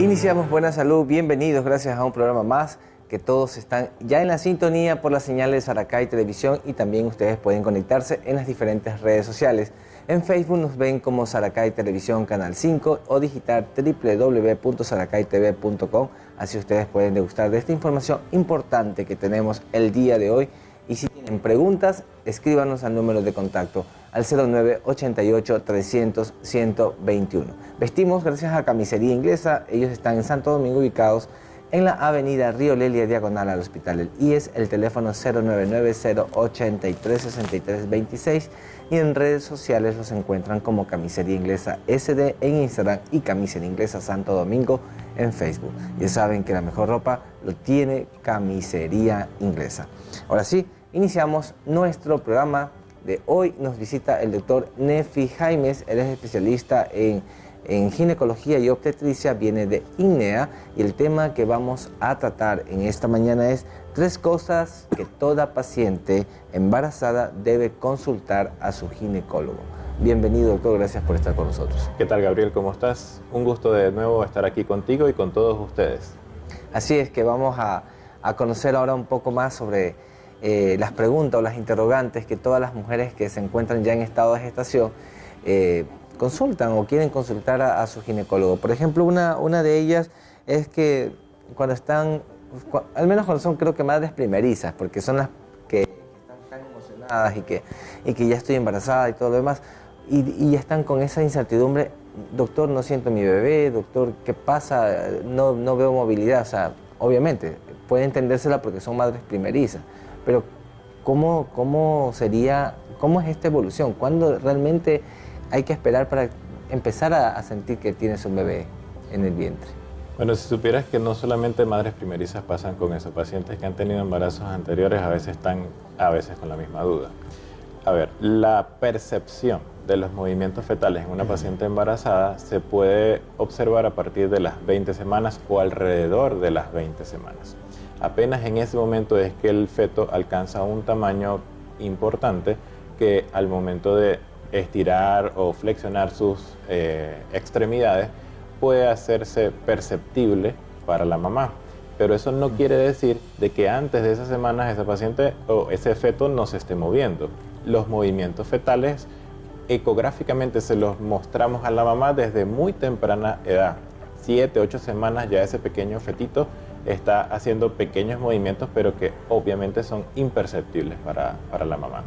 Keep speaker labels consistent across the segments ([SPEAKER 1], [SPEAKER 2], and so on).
[SPEAKER 1] Iniciamos Buena Salud, bienvenidos, gracias a un programa más, que todos están ya en la sintonía por la señal de Saracay Televisión y también ustedes pueden conectarse en las diferentes redes sociales. En Facebook nos ven como Saracay Televisión Canal 5 o digitar www.saracaytv.com, así ustedes pueden degustar de esta información importante que tenemos el día de hoy. Y si tienen preguntas, escríbanos al número de contacto al 0988-300-121. Vestimos gracias a Camisería Inglesa. Ellos están en Santo Domingo, ubicados en la avenida Río Lelia, diagonal al Hospital El IES, el teléfono 099-083-6326, y en redes sociales los encuentran como Camisería Inglesa SD en Instagram y Camisería Inglesa Santo Domingo en Facebook. Ya saben que la mejor ropa lo tiene Camisería Inglesa. Ahora sí, iniciamos nuestro programa de hoy. Nos visita el doctor Nefi Jaimes. Él es especialista en ginecología y obstetricia, viene de INNEA, y el tema que vamos a tratar en esta mañana es 3 cosas que toda paciente embarazada debe consultar a su ginecólogo. Bienvenido, doctor, gracias por estar con nosotros.
[SPEAKER 2] ¿Qué tal, Gabriel? ¿Cómo estás? Un gusto de nuevo estar aquí contigo y con todos ustedes.
[SPEAKER 1] Así es, que vamos a conocer ahora un poco más sobre las preguntas o las interrogantes que todas las mujeres que se encuentran ya en estado de gestación consultan o quieren consultar a su ginecólogo. Por ejemplo, una de ellas es que cuando están, al menos cuando son, creo que madres primerizas, porque son las que están tan emocionadas y que ya estoy embarazada y todo lo demás, y están con esa incertidumbre: doctor, no siento mi bebé, doctor, ¿qué pasa? No veo movilidad. O sea, obviamente, puede entendérsela porque son madres primerizas, pero ¿cómo es esta evolución? ¿Cuándo realmente hay que esperar para empezar a sentir que tienes un bebé en el vientre?
[SPEAKER 2] Bueno, si supieras que no solamente madres primerizas pasan con eso, pacientes que han tenido embarazos anteriores a veces están con la misma duda. A ver, la percepción de los movimientos fetales en una paciente embarazada se puede observar a partir de las 20 semanas o alrededor de las 20 semanas. Apenas en ese momento es que el feto alcanza un tamaño importante que al momento de estirar o flexionar sus extremidades puede hacerse perceptible para la mamá. Pero eso no quiere decir de que antes de esas semanas esa paciente o ese feto no se esté moviendo. Los movimientos fetales ecográficamente se los mostramos a la mamá desde muy temprana edad. 7, 8 semanas ya ese pequeño fetito está haciendo pequeños movimientos, pero que obviamente son imperceptibles para la mamá.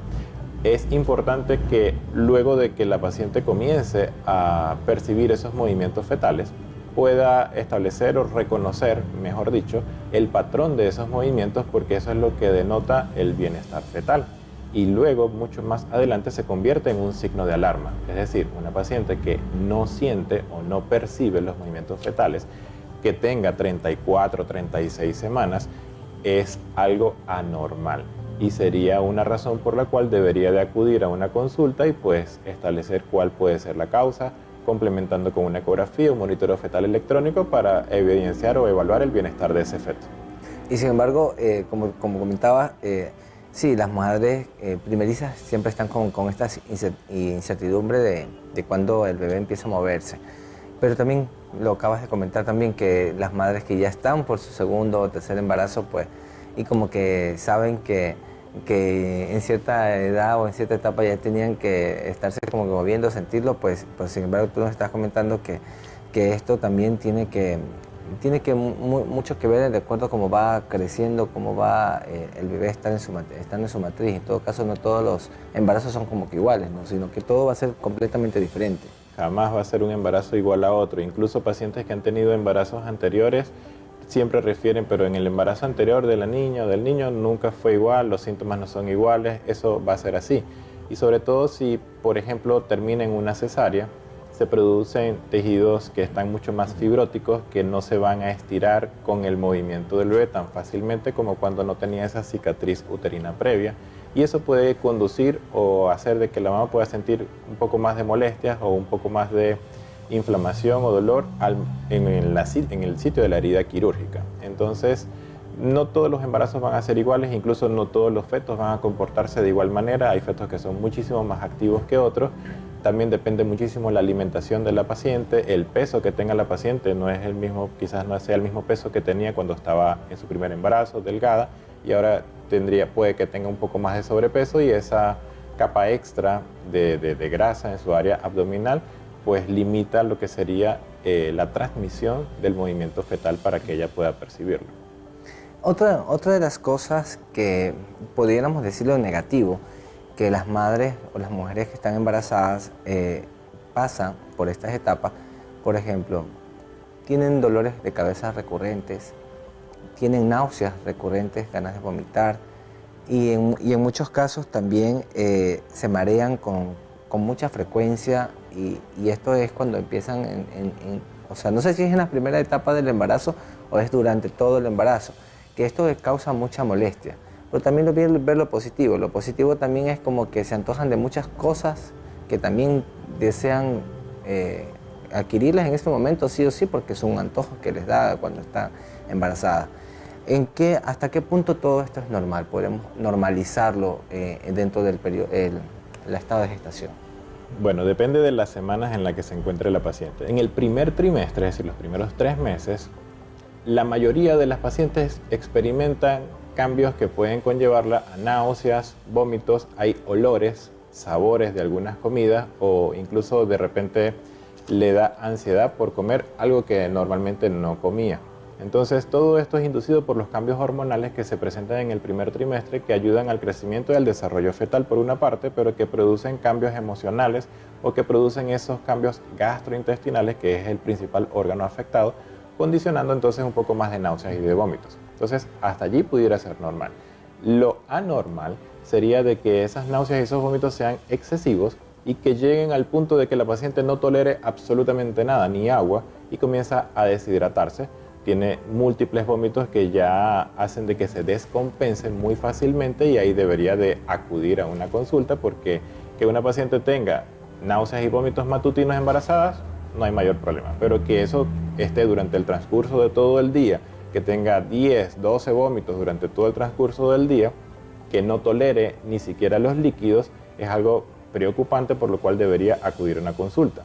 [SPEAKER 2] Es importante que luego de que la paciente comience a percibir esos movimientos fetales, pueda establecer o reconocer, mejor dicho, el patrón de esos movimientos, porque eso es lo que denota el bienestar fetal. Y luego, mucho más adelante, se convierte en un signo de alarma. Es decir, una paciente que no siente o no percibe los movimientos fetales, que tenga 34, 36 semanas, es algo anormal. Y sería una razón por la cual debería de acudir a una consulta y pues establecer cuál puede ser la causa, complementando con una ecografía o un monitoreo fetal electrónico para evidenciar o evaluar el bienestar de ese feto.
[SPEAKER 1] Y sin embargo, como comentaba, sí, las madres primerizas siempre están con esta incertidumbre de cuándo el bebé empieza a moverse. Pero también lo acabas de comentar también, que las madres que ya están por su segundo o tercer embarazo, pues, y como que saben que en cierta edad o en cierta etapa ya tenían que estarse como que moviendo, sentirlo, pues sin embargo tú nos estás comentando que esto también tiene mucho que ver de acuerdo a cómo va creciendo, cómo va el bebé estando en su matriz. En todo caso, no todos los embarazos son como que iguales, ¿no? Sino que todo va a ser completamente diferente.
[SPEAKER 2] Jamás va a ser un embarazo igual a otro. Incluso pacientes que han tenido embarazos anteriores siempre refieren, pero en el embarazo anterior de la niña o del niño nunca fue igual, los síntomas no son iguales, eso va a ser así. Y sobre todo si, por ejemplo, termina en una cesárea, se producen tejidos que están mucho más fibróticos, que no se van a estirar con el movimiento del bebé tan fácilmente como cuando no tenía esa cicatriz uterina previa. Y eso puede conducir o hacer de que la mamá pueda sentir un poco más de molestias o un poco más de inflamación o dolor en el sitio de la herida quirúrgica. Entonces, no todos los embarazos van a ser iguales, incluso no todos los fetos van a comportarse de igual manera. Hay fetos que son muchísimo más activos que otros, También depende muchísimo la alimentación de la paciente, el peso que tenga la paciente, no es el mismo, quizás no sea el mismo peso que tenía cuando estaba en su primer embarazo, delgada, y ahora puede que tenga un poco más de sobrepeso y esa capa extra de grasa en su área abdominal, pues limita lo que sería la transmisión del movimiento fetal para que ella pueda percibirlo.
[SPEAKER 1] Otra de las cosas que pudiéramos decirlo negativo, que las madres o las mujeres que están embarazadas pasan por estas etapas, por ejemplo, tienen dolores de cabeza recurrentes, tienen náuseas recurrentes, ganas de vomitar y en muchos casos también se marean con mucha frecuencia y esto es cuando empiezan o sea, no sé si es en la primera etapa del embarazo o es durante todo el embarazo, que esto causa mucha molestia. Pero también ver lo positivo. Lo positivo también es como que se antojan de muchas cosas que también desean adquirirlas en este momento sí o sí porque son un antojo que les da cuando están embarazadas. ¿Hasta qué punto todo esto es normal? ¿Podemos normalizarlo dentro del periodo, el estado de gestación?
[SPEAKER 2] Bueno, depende de las semanas en las que se encuentre la paciente. En el primer trimestre, es decir, los primeros 3 meses, la mayoría de las pacientes experimentan cambios que pueden conllevarla a náuseas, vómitos, hay olores, sabores de algunas comidas o incluso de repente le da ansiedad por comer algo que normalmente no comía. Entonces todo esto es inducido por los cambios hormonales que se presentan en el primer trimestre que ayudan al crecimiento y al desarrollo fetal por una parte, pero que producen cambios emocionales o que producen esos cambios gastrointestinales, que es el principal órgano afectado, condicionando entonces un poco más de náuseas y de vómitos. Entonces hasta allí pudiera ser normal. Lo anormal sería de que esas náuseas y esos vómitos sean excesivos y que lleguen al punto de que la paciente no tolere absolutamente nada, ni agua, y comienza a deshidratarse. Tiene múltiples vómitos que ya hacen de que se descompensen muy fácilmente y ahí debería de acudir a una consulta porque que una paciente tenga náuseas y vómitos matutinos embarazadas no hay mayor problema, pero que eso esté durante el transcurso de todo el día, que tenga 10, 12 vómitos durante todo el transcurso del día, que no tolere ni siquiera los líquidos, es algo preocupante por lo cual debería acudir a una consulta.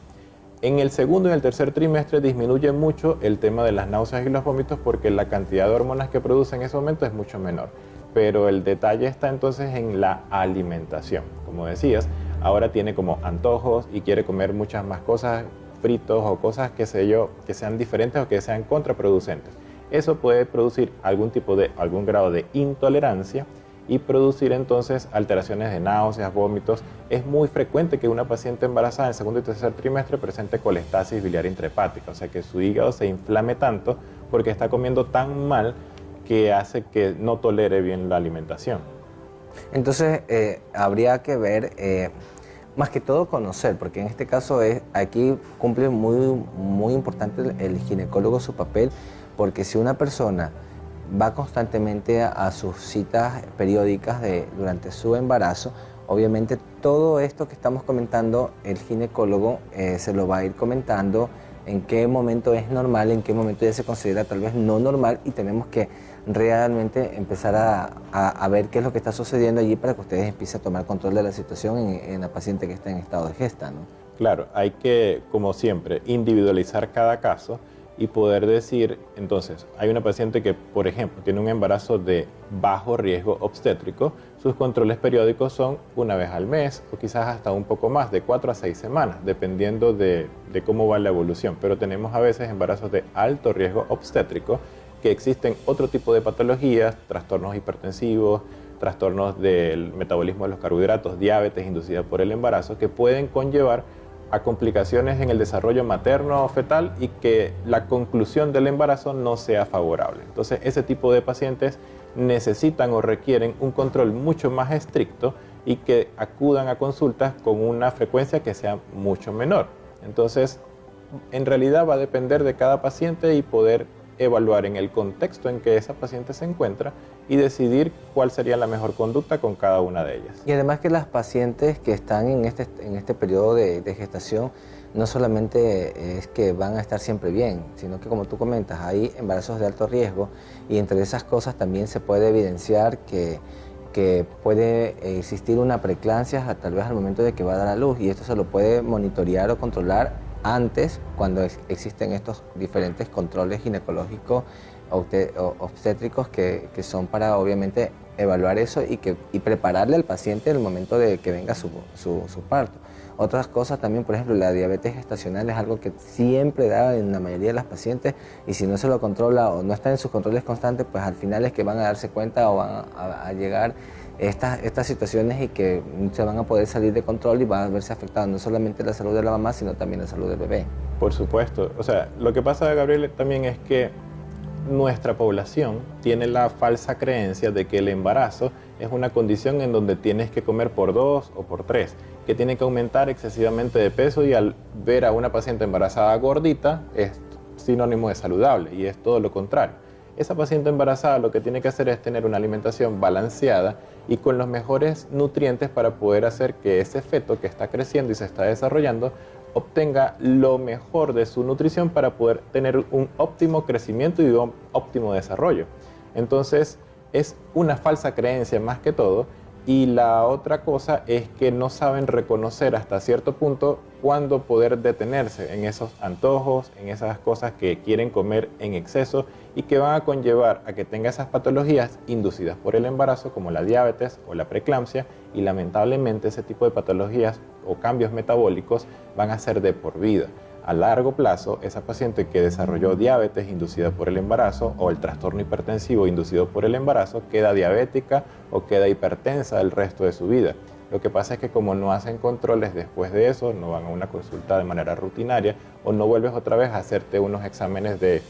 [SPEAKER 2] En el segundo y el tercer trimestre disminuye mucho el tema de las náuseas y los vómitos porque la cantidad de hormonas que produce en ese momento es mucho menor. Pero el detalle está entonces en la alimentación. Como decías, ahora tiene como antojos y quiere comer muchas más cosas, fritos o cosas, qué sé yo, que sean diferentes o que sean contraproducentes. Eso puede producir algún grado de intolerancia y producir entonces alteraciones de náuseas, vómitos. Es muy frecuente que una paciente embarazada en el segundo y tercer trimestre presente colestasis biliar intrahepática, o sea que su hígado se inflame tanto porque está comiendo tan mal que hace que no tolere bien la alimentación.
[SPEAKER 1] Entonces habría que ver, más que todo conocer, porque en este caso aquí cumple muy importante el ginecólogo su papel, porque si una persona va constantemente a sus citas periódicas durante su embarazo, obviamente todo esto que estamos comentando, el ginecólogo se lo va a ir comentando en qué momento es normal, en qué momento ya se considera tal vez no normal y tenemos que realmente empezar a ver qué es lo que está sucediendo allí para que ustedes empiecen a tomar control de la situación en la paciente que está en estado de gesta, ¿no?
[SPEAKER 2] Claro, hay que, como siempre, individualizar cada caso y poder decir, entonces, hay una paciente que, por ejemplo, tiene un embarazo de bajo riesgo obstétrico, sus controles periódicos son una vez al mes o quizás hasta un poco más, de 4 a 6 semanas, dependiendo de cómo va la evolución. Pero tenemos a veces embarazos de alto riesgo obstétrico, que existen otro tipo de patologías, trastornos hipertensivos, trastornos del metabolismo de los carbohidratos, diabetes inducida por el embarazo, que pueden conllevar a complicaciones en el desarrollo materno o fetal y que la conclusión del embarazo no sea favorable. Entonces, ese tipo de pacientes necesitan o requieren un control mucho más estricto y que acudan a consultas con una frecuencia que sea mucho menor. Entonces, en realidad va a depender de cada paciente y poder evaluar en el contexto en que esa paciente se encuentra y decidir cuál sería la mejor conducta con cada una de ellas.
[SPEAKER 1] Y además que las pacientes que están en este periodo de gestación no solamente es que van a estar siempre bien, sino que como tú comentas, hay embarazos de alto riesgo y entre esas cosas también se puede evidenciar que que puede existir una preeclampsia tal vez al momento de que va a dar a luz, y esto se lo puede monitorear o controlar antes, cuando existen estos diferentes controles ginecológicos obstétricos que son para obviamente evaluar eso y prepararle al paciente en el momento de que venga su parto. Otras cosas también, por ejemplo, la diabetes gestacional es algo que siempre da en la mayoría de las pacientes, y si no se lo controla o no está en sus controles constantes, pues al final es que van a darse cuenta o van a llegar estas situaciones, y que se van a poder salir de control y va a verse afectada no solamente la salud de la mamá, sino también la salud del bebé.
[SPEAKER 2] Por supuesto. O sea, lo que pasa, Gabriel, también es que nuestra población tiene la falsa creencia de que el embarazo es una condición en donde tienes que comer por 2 o por 3, que tiene que aumentar excesivamente de peso, y al ver a una paciente embarazada gordita es sinónimo de saludable, y es todo lo contrario. Esa paciente embarazada lo que tiene que hacer es tener una alimentación balanceada y con los mejores nutrientes para poder hacer que ese feto que está creciendo y se está desarrollando obtenga lo mejor de su nutrición para poder tener un óptimo crecimiento y un óptimo desarrollo. Entonces, es una falsa creencia más que todo, y la otra cosa es que no saben reconocer hasta cierto punto cuándo poder detenerse en esos antojos, en esas cosas que quieren comer en exceso y que van a conllevar a que tenga esas patologías inducidas por el embarazo, como la diabetes o la preeclampsia, y lamentablemente ese tipo de patologías o cambios metabólicos van a ser de por vida. A largo plazo, esa paciente que desarrolló diabetes inducida por el embarazo o el trastorno hipertensivo inducido por el embarazo queda diabética o queda hipertensa el resto de su vida. Lo que pasa es que como no hacen controles después de eso, no van a una consulta de manera rutinaria o no vuelves otra vez a hacerte unos exámenes de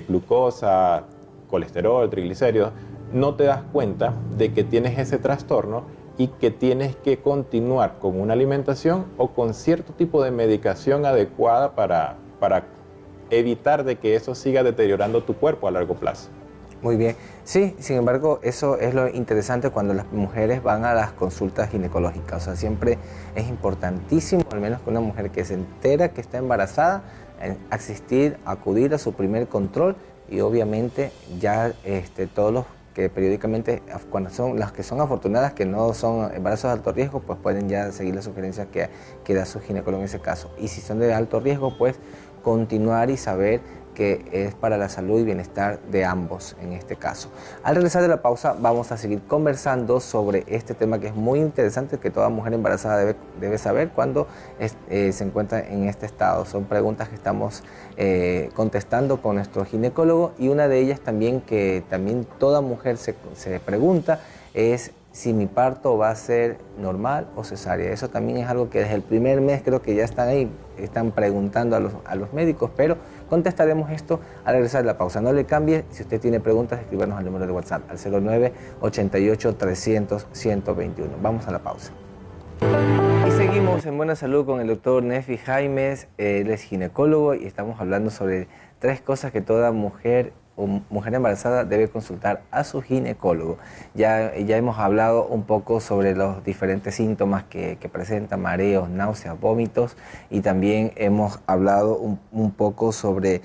[SPEAKER 2] glucosa, colesterol, triglicéridos, no te das cuenta de que tienes ese trastorno y que tienes que continuar con una alimentación o con cierto tipo de medicación adecuada para evitar de que eso siga deteriorando tu cuerpo a largo plazo.
[SPEAKER 1] Muy bien. Sí, sin embargo, eso es lo interesante cuando las mujeres van a las consultas ginecológicas. O sea, siempre es importantísimo, al menos con una mujer que se entera que está embarazada, acudir a su primer control, y obviamente ya todos los que periódicamente, cuando son las que son afortunadas, que no son embarazos de alto riesgo, pues pueden ya seguir las sugerencias que da su ginecólogo en ese caso. Y si son de alto riesgo, pues continuar y saber que es para la salud y bienestar de ambos en este caso. Al regresar de la pausa vamos a seguir conversando sobre este tema que es muy interesante, que toda mujer embarazada debe saber cuando se encuentra en este estado. Son preguntas que estamos contestando con nuestro ginecólogo, y una de ellas también que también toda mujer se pregunta es si mi parto va a ser normal o cesárea. Eso también es algo que desde el primer mes creo que ya están ahí, están preguntando a los médicos, pero contestaremos esto al regresar de la pausa. No le cambie, si usted tiene preguntas, escríbanos al número de WhatsApp, al 09-88-300-121. Vamos a la pausa. Y seguimos en Buena Salud con el doctor Nefi Jaimes. Él es ginecólogo y estamos hablando sobre 3 cosas que toda mujer o mujer embarazada debe consultar a su ginecólogo. Ya hemos hablado un poco sobre los diferentes síntomas que presentan: mareos, náuseas, vómitos, y también hemos hablado un poco sobre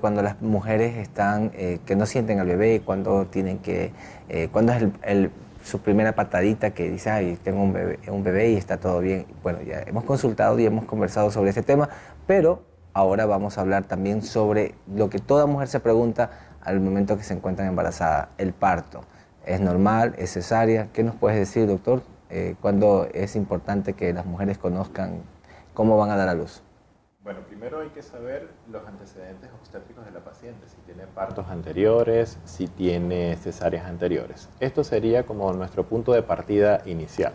[SPEAKER 1] cuando las mujeres están que no sienten al bebé, cuando tienen cuando es su primera patadita, que dice, ay, tengo un bebé y está todo bien. Bueno, ya hemos consultado y hemos conversado sobre ese tema, pero ahora vamos a hablar también sobre lo que toda mujer se pregunta al momento que se encuentra embarazada: el parto. ¿Es normal? ¿Es cesárea? ¿Qué nos puedes decir, doctor? ¿Cuándo es importante que las mujeres conozcan cómo van a dar a luz?
[SPEAKER 2] Bueno, primero hay que saber los antecedentes obstétricos de la paciente, si tiene partos anteriores, si tiene cesáreas anteriores. Esto sería como nuestro punto de partida inicial.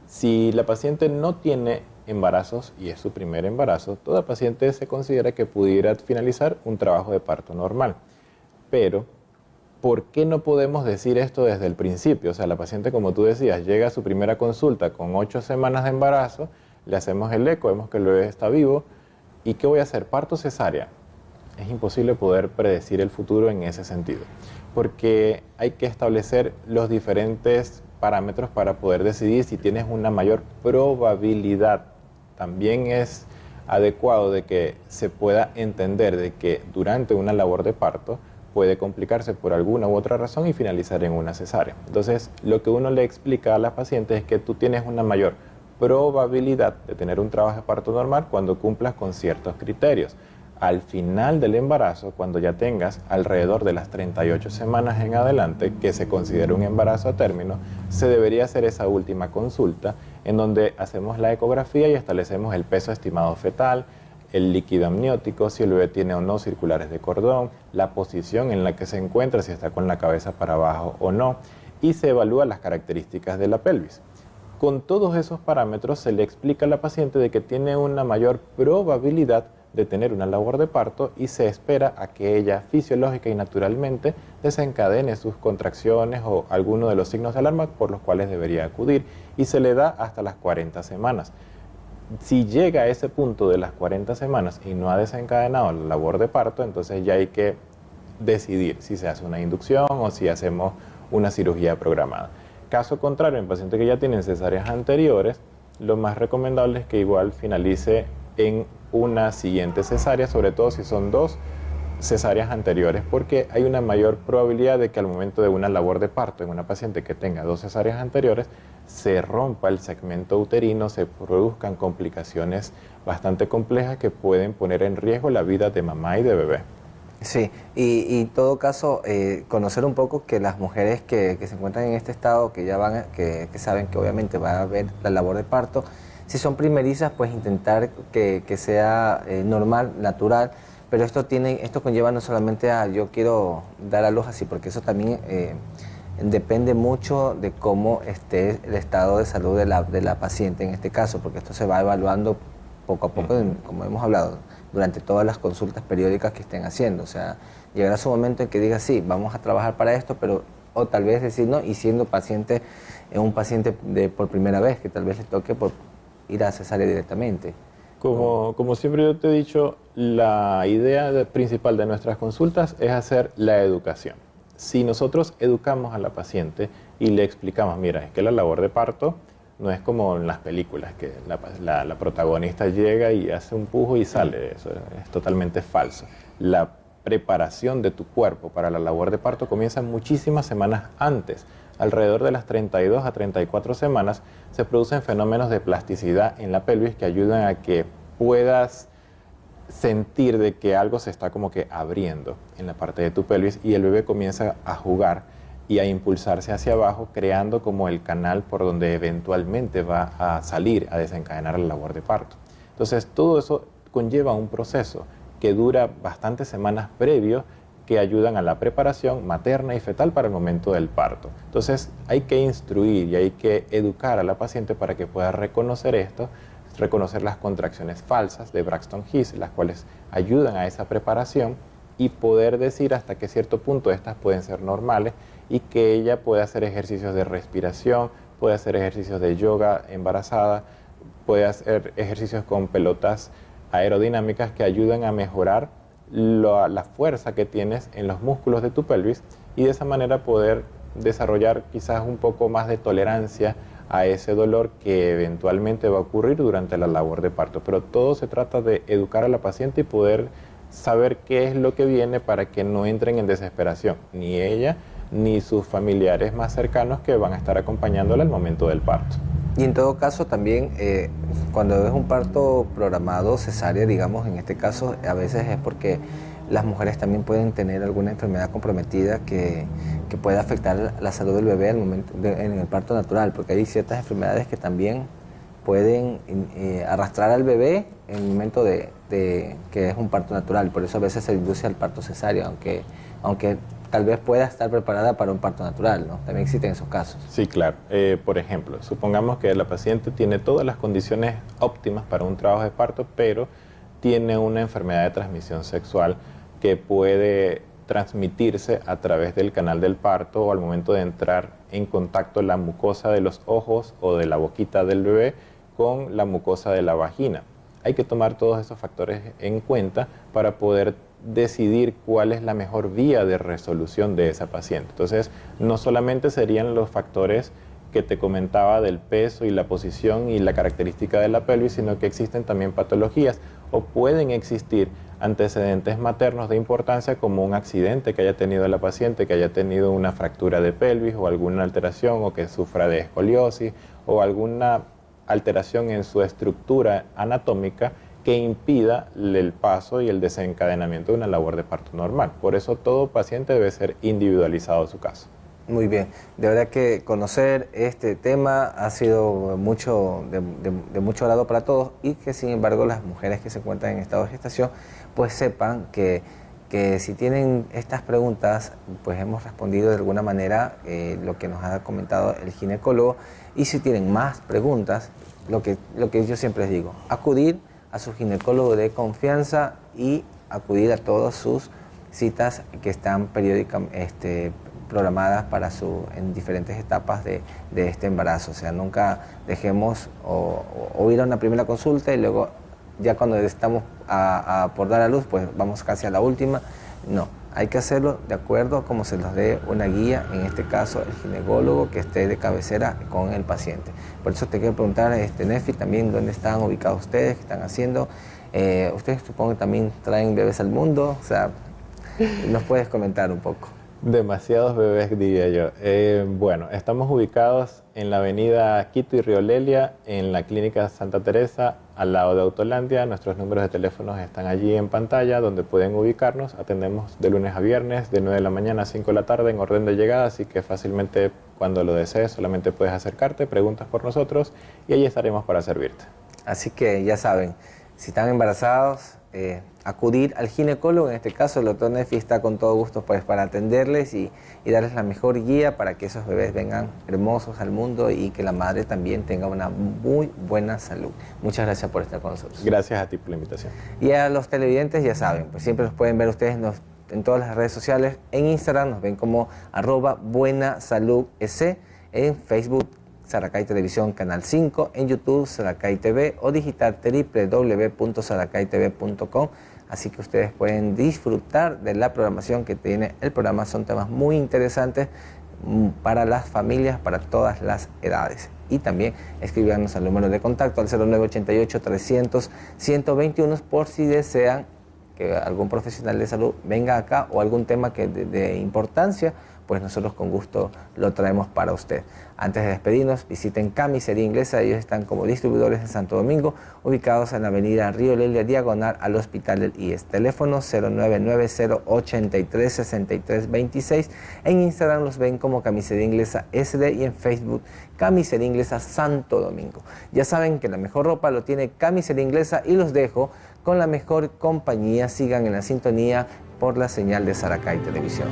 [SPEAKER 2] Si la paciente no tiene embarazos y es su primer embarazo, toda paciente se considera que pudiera finalizar un trabajo de parto normal. Pero, ¿por qué no podemos decir esto desde el principio? O sea, la paciente, como tú decías, llega a su primera consulta con 8 semanas de embarazo, le hacemos el eco, vemos que el bebé está vivo, ¿y qué voy a hacer? ¿Parto o cesárea? Es imposible poder predecir el futuro en ese sentido, porque hay que establecer los diferentes parámetros para poder decidir si tienes una mayor probabilidad. También es adecuado de que se pueda entender de que durante una labor de parto puede complicarse por alguna u otra razón y finalizar en una cesárea. Entonces, lo que uno le explica a las pacientes es que tú tienes una mayor probabilidad de tener un trabajo de parto normal cuando cumplas con ciertos criterios. Al final del embarazo, cuando ya tengas alrededor de las 38 semanas en adelante, que se considera un embarazo a término, se debería hacer esa última consulta en donde hacemos la ecografía y establecemos el peso estimado fetal, el líquido amniótico, si el bebé tiene o no circulares de cordón, la posición en la que se encuentra, si está con la cabeza para abajo o no, y se evalúan las características de la pelvis. Con todos esos parámetros se le explica a la paciente de que tiene una mayor probabilidad de tener una labor de parto y se espera a que ella fisiológica y naturalmente desencadene sus contracciones o alguno de los signos de alarma por los cuales debería acudir, y se le da hasta las 40 semanas. Si llega a ese punto de las 40 semanas y no ha desencadenado la labor de parto, entonces ya hay que decidir si se hace una inducción o si hacemos una cirugía programada. Caso contrario, en pacientes que ya tienen cesáreas anteriores, lo más recomendable es que igual finalice en una siguiente cesárea, sobre todo si son 2 cesáreas anteriores, porque hay una mayor probabilidad de que al momento de una labor de parto en una paciente que tenga 2 cesáreas anteriores, se rompa el segmento uterino, se produzcan complicaciones bastante complejas que pueden poner en riesgo la vida de mamá y de bebé.
[SPEAKER 1] Sí, y en todo caso, conocer un poco que las mujeres que se encuentran en este estado, que ya que saben que obviamente va a haber la labor de parto, si son primerizas, pues intentar que sea normal, natural, pero esto conlleva no solamente a yo quiero dar a luz así, porque eso también depende mucho de cómo esté el estado de salud de la paciente en este caso, porque esto se va evaluando poco a poco, como hemos hablado, durante todas las consultas periódicas que estén haciendo. O sea, llegará su momento en que diga, sí, vamos a trabajar para esto, pero o tal vez decir no, y siendo paciente, un paciente por primera vez, que tal vez le toque por ir a cesárea directamente.
[SPEAKER 2] Como siempre yo te he dicho, la idea principal de nuestras consultas es hacer la educación. Si nosotros educamos a la paciente y le explicamos, mira, es que la labor de parto no es como en las películas, que la protagonista llega y hace un pujo y sale. Eso es totalmente falso. La preparación de tu cuerpo para la labor de parto comienza muchísimas semanas antes. Alrededor de las 32 a 34 semanas se producen fenómenos de plasticidad en la pelvis que ayudan a que puedas sentir de que algo se está como que abriendo en la parte de tu pelvis y el bebé comienza a jugar y a impulsarse hacia abajo, creando como el canal por donde eventualmente va a salir a desencadenar la labor de parto. Entonces, todo eso conlleva un proceso que dura bastantes semanas previos que ayudan a la preparación materna y fetal para el momento del parto. Entonces, hay que instruir y hay que educar a la paciente para que pueda reconocer esto, reconocer las contracciones falsas de Braxton Hicks, las cuales ayudan a esa preparación, y poder decir hasta qué cierto punto estas pueden ser normales y que ella puede hacer ejercicios de respiración, puede hacer ejercicios de yoga embarazada, puede hacer ejercicios con pelotas aerodinámicas que ayudan a mejorar la fuerza que tienes en los músculos de tu pelvis y de esa manera poder desarrollar quizás un poco más de tolerancia a ese dolor que eventualmente va a ocurrir durante la labor de parto. Pero todo se trata de educar a la paciente y poder saber qué es lo que viene para que no entren en desesperación, ni ella ni sus familiares más cercanos que van a estar acompañándola al momento del parto.
[SPEAKER 1] Y en todo caso también, cuando es un parto programado, cesárea, digamos, en este caso, a veces es porque las mujeres también pueden tener alguna enfermedad comprometida que pueda afectar la salud del bebé al momento en el parto natural, porque hay ciertas enfermedades que también pueden arrastrar al bebé en el momento de que es un parto natural. Por eso a veces se induce al parto cesárea, aunque tal vez pueda estar preparada para un parto natural, ¿no? También existen esos casos.
[SPEAKER 2] Sí, claro. Por ejemplo, supongamos que la paciente tiene todas las condiciones óptimas para un trabajo de parto, pero tiene una enfermedad de transmisión sexual que puede transmitirse a través del canal del parto o al momento de entrar en contacto la mucosa de los ojos o de la boquita del bebé con la mucosa de la vagina. Hay que tomar todos esos factores en cuenta para poder decidir cuál es la mejor vía de resolución de esa paciente. Entonces, no solamente serían los factores que te comentaba del peso y la posición y la característica de la pelvis, sino que existen también patologías o pueden existir antecedentes maternos de importancia, como un accidente que haya tenido la paciente, que haya tenido una fractura de pelvis o alguna alteración, o que sufra de escoliosis o alguna alteración en su estructura anatómica que impida el paso y el desencadenamiento de una labor de parto normal. Por eso todo paciente debe ser individualizado su caso.
[SPEAKER 1] Muy bien, de verdad que conocer este tema ha sido de mucho agrado para todos, y que sin embargo las mujeres que se encuentran en estado de gestación pues sepan que si tienen estas preguntas, pues hemos respondido de alguna manera lo que nos ha comentado el ginecólogo, y si tienen más preguntas, lo que yo siempre les digo, acudir a su ginecólogo de confianza y acudir a todas sus citas que están periódicamente programadas para en diferentes etapas de este embarazo. O sea, nunca dejemos o ir a una primera consulta y luego ya cuando estamos por dar a luz, pues vamos casi a la última. No, hay que hacerlo de acuerdo a como se nos dé una guía, en este caso el ginecólogo que esté de cabecera con el paciente. Por eso te quiero preguntar, Nefi, también dónde están ubicados ustedes, qué están haciendo. Ustedes supongo que también traen bebés al mundo, o sea, ¿nos puedes comentar un poco?
[SPEAKER 2] Demasiados bebés, diría yo. Bueno, estamos ubicados en la avenida Quito y Río Lelia, en la Clínica Santa Teresa, al lado de Autolandia. Nuestros números de teléfonos están allí en pantalla, donde pueden ubicarnos. Atendemos de lunes a viernes, de 9 de la mañana a 5 de la tarde, en orden de llegada, así que fácilmente, cuando lo desees, solamente puedes acercarte, preguntas por nosotros, y allí estaremos para servirte.
[SPEAKER 1] Así que ya saben, si están embarazados, acudir al ginecólogo. En este caso el doctor Nefi está con todo gusto pues para atenderles y darles la mejor guía para que esos bebés vengan hermosos al mundo y que la madre también tenga una muy buena salud. Muchas gracias por estar con nosotros.
[SPEAKER 2] Gracias a ti por la invitación.
[SPEAKER 1] Y a los televidentes, ya saben, pues siempre los pueden ver ustedes en todas las redes sociales. En Instagram nos ven como @buenasaludec, en Facebook Saracay Televisión Canal 5, en YouTube Saracay TV o digital www.saracaytv.com. Así que ustedes pueden disfrutar de la programación que tiene el programa. Son temas muy interesantes para las familias, para todas las edades. Y también escribirnos al número de contacto al 0988-300-121 por si desean que algún profesional de salud venga acá o algún tema que de importancia, pues nosotros con gusto lo traemos para usted. Antes de despedirnos, visiten Camisería Inglesa. Ellos están como distribuidores en Santo Domingo, ubicados en la avenida Río Lelia, diagonal al Hospital del IES. Teléfono 0990-836326. En Instagram los ven como Camisería Inglesa SD y en Facebook Camisería Inglesa Santo Domingo. Ya saben que la mejor ropa lo tiene Camisería Inglesa, y los dejo con la mejor compañía. Sigan en la sintonía por la señal de Saracay Televisión.